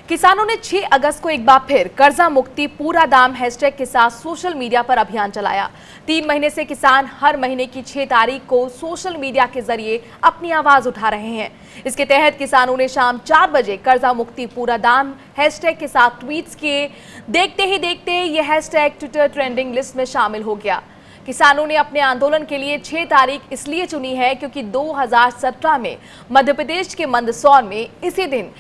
किसानों ने 6 अगस्त को एक बार फिर कर्जा मुक्ति पूरा दाम हैशटैग के साथ सोशल मीडिया पर अभियान चलाया। 3 महीने से किसान हर महीने की 6 तारीख को सोशल मीडिया के जरिए अपनी आवाज उठा रहे हैं। इसके तहत किसानों ने शाम 4 बजे कर्जा मुक्ति पूरा दाम हैशटैग के साथ ट्वीट्स किए। देखते ही देखते ये हैशटैग ट्विटर ट्रेंडिंग लिस्ट में शामिल हो गया। किसानों ने अपने आंदोलन के लिए 6 तारीख इसलिए चुनी है क्योंकि 2017 में मध्य प्रदेश के मंदसौर में इसी दिन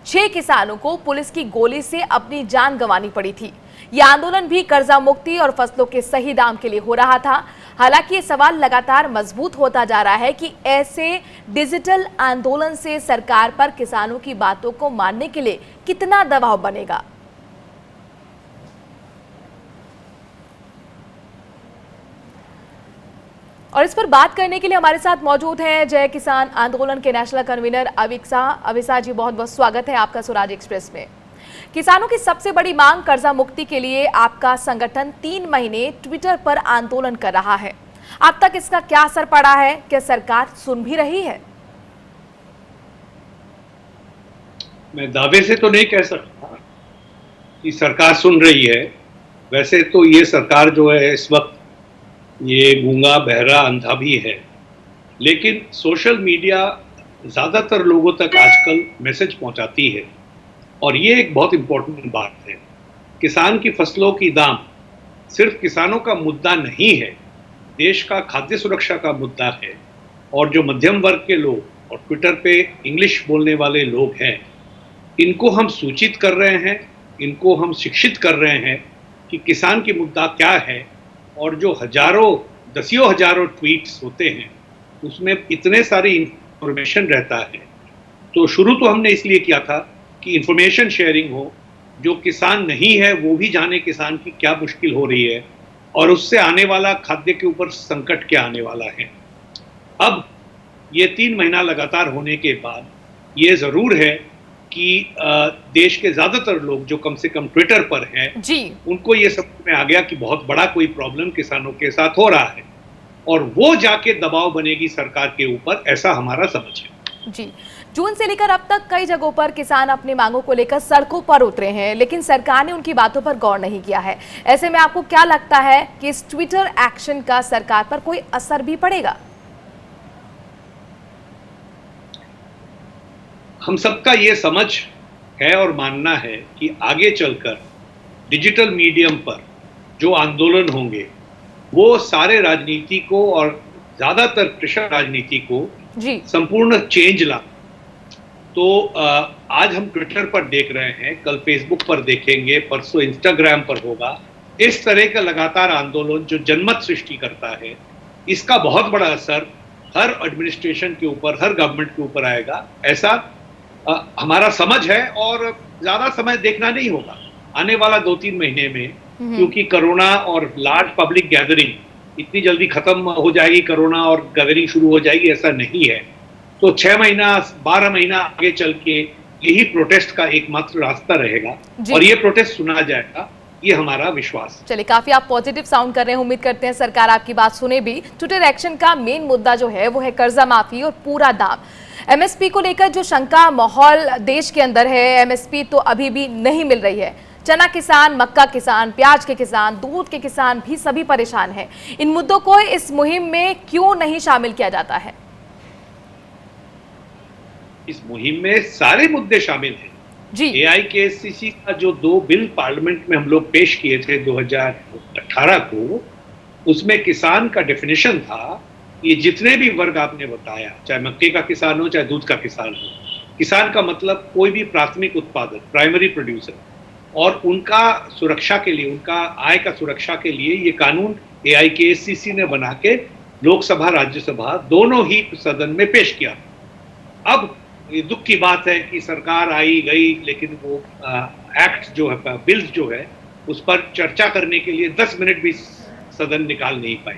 6 किसानों को पुलिस की गोली से अपनी जान गंवानी पड़ी थी। यह आंदोलन भी कर्जा मुक्ति और फसलों के सही दाम के लिए हो रहा था। हालांकि ये सवाल लगातार मजबूत होता जा रहा है कि ऐसे डिजिटल आंदोलन से सरकार पर किसानों की बातों को मानने के लिए कितना दबाव बनेगा। और इस पर बात करने के लिए हमारे साथ मौजूद हैं जय किसान आंदोलन के नेशनल कन्वीनर अविक जी। बहुत बहुत स्वागत है आपका स्वराज एक्सप्रेस में। किसानों की सबसे बड़ी मांग कर्जा मुक्ति के लिए आपका संगठन 3 महीने ट्विटर पर आंदोलन कर रहा है। अब तक इसका क्या असर पड़ा है? क्या सरकार सुन भी रही है? मैं दावे से तो नहीं कह सकता कि सरकार सुन रही है। वैसे तो ये सरकार जो है इस वक्त ये गूंगा बहरा अंधा भी है, लेकिन सोशल मीडिया ज़्यादातर लोगों तक आजकल मैसेज पहुंचाती है और ये एक बहुत इम्पोर्टेंट बात है। किसान की फसलों की दाम सिर्फ किसानों का मुद्दा नहीं है, देश का खाद्य सुरक्षा का मुद्दा है। और जो मध्यम वर्ग के लोग और ट्विटर पे इंग्लिश बोलने वाले लोग हैं, इनको हम सूचित कर रहे हैं, इनको हम शिक्षित कर रहे हैं कि किसान की मुद्दा क्या है। और जो दसियों हजारों ट्वीट्स होते हैं उसमें इतने सारी इंफॉर्मेशन रहता है, तो शुरू तो हमने इसलिए किया था कि इंफॉर्मेशन शेयरिंग हो, जो किसान नहीं है वो भी जाने किसान की क्या मुश्किल हो रही है और उससे आने वाला खाद्य के ऊपर संकट क्या आने वाला है। अब ये 3 महीना लगातार होने के बाद ये ज़रूर है कि देश के ज़्यादातर लोग जो कम से कम ट्विटर पर हैं जी, उनको ये समझ में आ गया कि बहुत बड़ा कोई प्रॉब्लम किसानों के साथ हो रहा है और वो जाके दबाव बनेगी सरकार के ऊपर, ऐसा हमारा समझ है। जी, जून से लेकर अब तक कई जगहों पर किसान अपनी मांगों को लेकर सड़कों पर उतरे हैं, लेकिन सरकार ने उनकी बातों पर गौर नहीं किया है। ऐसे में आपको क्या लगता है कि इस ट्विटर एक्शन का सरकार पर कोई असर भी पड़ेगा? हम सबका ये समझ है और मानना है कि आगे चलकर डिजिटल मीडियम पर जो आंदोलन होंगे वो सारे राजनीति को और ज़्यादातर प्रेशर राजनीति को संपूर्ण चेंज ला। तो आज हम ट्विटर पर देख रहे हैं, कल फेसबुक पर देखेंगे, परसों इंस्टाग्राम पर होगा। इस तरह का लगातार आंदोलन जो जनमत सृष्टि करता है, इसका बहुत बड़ा असर हर एडमिनिस्ट्रेशन के ऊपर, हर गवर्नमेंट के ऊपर आएगा, ऐसा हमारा समझ है। और ज्यादा समय देखना नहीं होगा आने वाला 2-3 महीने में, क्योंकि कोरोना और लार्ज पब्लिक गैदरिंग इतनी जल्दी खत्म हो जाएगी, कोरोना और गैदरिंग शुरू हो जाएगी, ऐसा नहीं है। तो 6 महीना 12 महीना आगे चल के यही प्रोटेस्ट का एकमात्र रास्ता रहेगा और ये प्रोटेस्ट सुना जाएगा, ये हमारा विश्वास। चलिए, काफी आप पॉजिटिव साउंड कर रहे हैं। उम्मीद करते हैं सरकार आपकी बात सुने भी। ट्विटर एक्शन का मेन मुद्दा जो है वो है कर्जा माफी और पूरा दाम। एमएसपी को लेकर जो शंका माहौल देश के अंदर है, एमएसपी तो अभी भी नहीं मिल रही है। चना किसान, मक्का किसान, प्याज के किसान, दूध के किसान भी सभी परेशान हैं। इन मुद्दों को इस मुहिम में क्यों नहीं शामिल किया जाता है? इस मुहिम में सारे मुद्दे शामिल हैं जी। AIKSCC का जो 2 बिल पार्लियामेंट में हम लोग पेश किए थे 2018 को, उसमें किसान का डेफिनेशन था, ये जितने भी वर्ग आपने बताया, चाहे मक्के का किसान हो चाहे दूध का किसान हो, किसान का मतलब कोई भी प्राथमिक उत्पादक, प्राइमरी प्रोड्यूसर, और उनका सुरक्षा के लिए, उनका आय का सुरक्षा के लिए ये कानून AIKSCC ने बना के लोकसभा राज्यसभा दोनों ही सदन में पेश किया। अब ये दुख की बात है कि सरकार आई गई, लेकिन वो एक्ट जो है, बिल्स जो है, उस पर चर्चा करने के लिए 10 मिनट भी सदन निकाल नहीं पाई।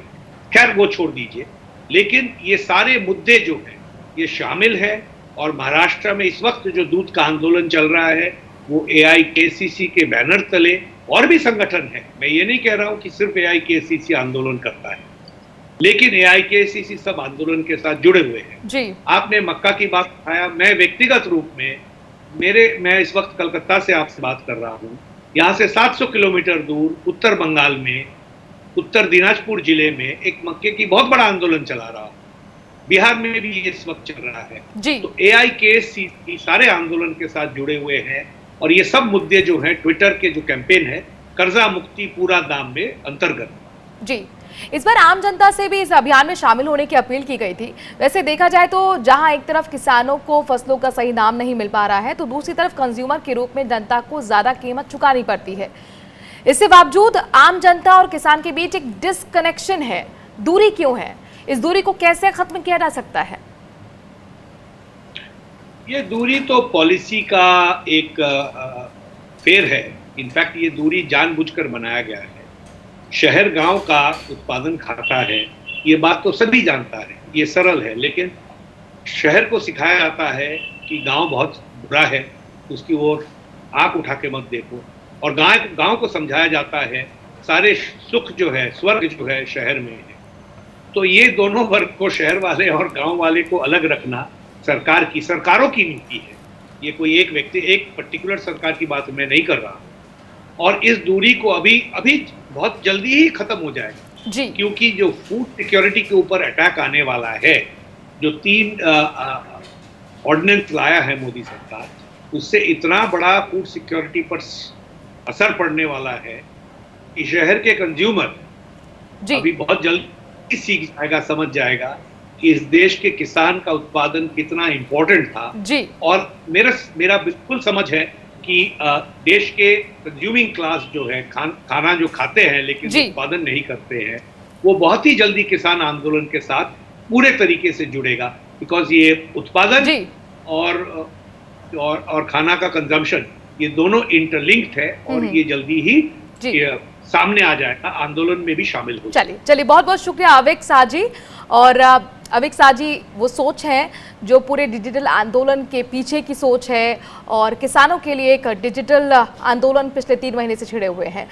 खैर वो छोड़ दीजिए, लेकिन ये सारे मुद्दे जो हैं ये शामिल है। और महाराष्ट्र में इस वक्त जो दूध का आंदोलन चल रहा है वो AIKSCC के बैनर तले और भी संगठन है। मैं ये नहीं कह रहा हूँ कि सिर्फ AIKSCC आंदोलन करता है, लेकिन AIKSCC सब आंदोलन के साथ जुड़े हुए हैं जी। आपने मक्का की बात उठाया, मैं व्यक्तिगत रूप में मैं इस वक्त कलकत्ता से आपसे बात कर रहा हूँ। यहाँ से 700 किलोमीटर दूर उत्तर बंगाल में, उत्तर दिनाजपुर जिले में एक मक्के की बहुत बड़ा आंदोलन चला रहा हूँ। बिहार में भी ये इस वक्त चल रहा है। जी। तो AIKC सारे आंदोलन के साथ जुड़े हुए हैं और ये सब मुद्दे जो हैं ट्विटर के जो कैंपेन है कर्जा मुक्ति पूरा दाम में अंतर्गत। जी, इस बार आम जनता से भी इस अभियान में शामिल होने की अपील की गई थी। वैसे देखा जाए तो जहां एक तरफ किसानों को फसलों का सही दाम नहीं मिल पा रहा है, तो दूसरी तरफ कंज्यूमर के रूप में जनता को ज्यादा कीमत चुकानी पड़ती है। इसके बावजूद आम जनता और किसान के बीच एक डिस्कनेक्शन है। दूरी क्यों है? इस दूरी को कैसे खत्म किया जा सकता है? ये दूरी तो पॉलिसी का एक फेर है। इनफैक्ट ये दूरी जानबूझकर बनाया गया है। शहर गांव का उत्पादन खाता है, ये बात तो सभी जानता है, ये सरल है। लेकिन शहर को सिखाया जाता है कि गांव बहुत बुरा है, उसकी ओर आंख उठा के मत देखो। और गांव को समझाया जाता है सारे सुख जो है, स्वर्ग जो है शहर में है। तो ये दोनों वर्ग को, शहर वाले और गांव वाले को अलग रखना सरकारों की नीति है। ये कोई एक व्यक्ति, एक पर्टिकुलर सरकार की बात मैं नहीं कर रहा हूँ। और इस दूरी को अभी बहुत जल्दी ही खत्म हो जाएगा जी। क्योंकि जो फूड सिक्योरिटी के ऊपर अटैक आने वाला है, जो 3 ऑर्डिनेंस लाया है मोदी सरकार, उससे इतना बड़ा फूड सिक्योरिटी पर असर पड़ने वाला है कि शहर के कंज्यूमर अभी बहुत जल्दी सीख जाएगा, समझ जाएगा कि इस देश के किसान का उत्पादन कितना इंपॉर्टेंट था जी। और मेरा बिल्कुल समझ है कि देश के कंज्यूमिंग क्लास जो है, खाना जो खाते हैं लेकिन उत्पादन नहीं करते हैं, वो बहुत ही जल्दी किसान आंदोलन के साथ पूरे तरीके से जुड़ेगा। बिकॉज ये उत्पादन और खाना का कंजम्पशन, ये दोनों इंटरलिंक्ड है और ये जल्दी ही सामने आ जाएगा, आंदोलन में भी शामिल हो। चलिए बहुत बहुत शुक्रिया अविक साजी। और अविक साजी वो सोच है जो पूरे डिजिटल आंदोलन के पीछे की सोच है और किसानों के लिए एक डिजिटल आंदोलन पिछले 3 महीने से छिड़े हुए हैं।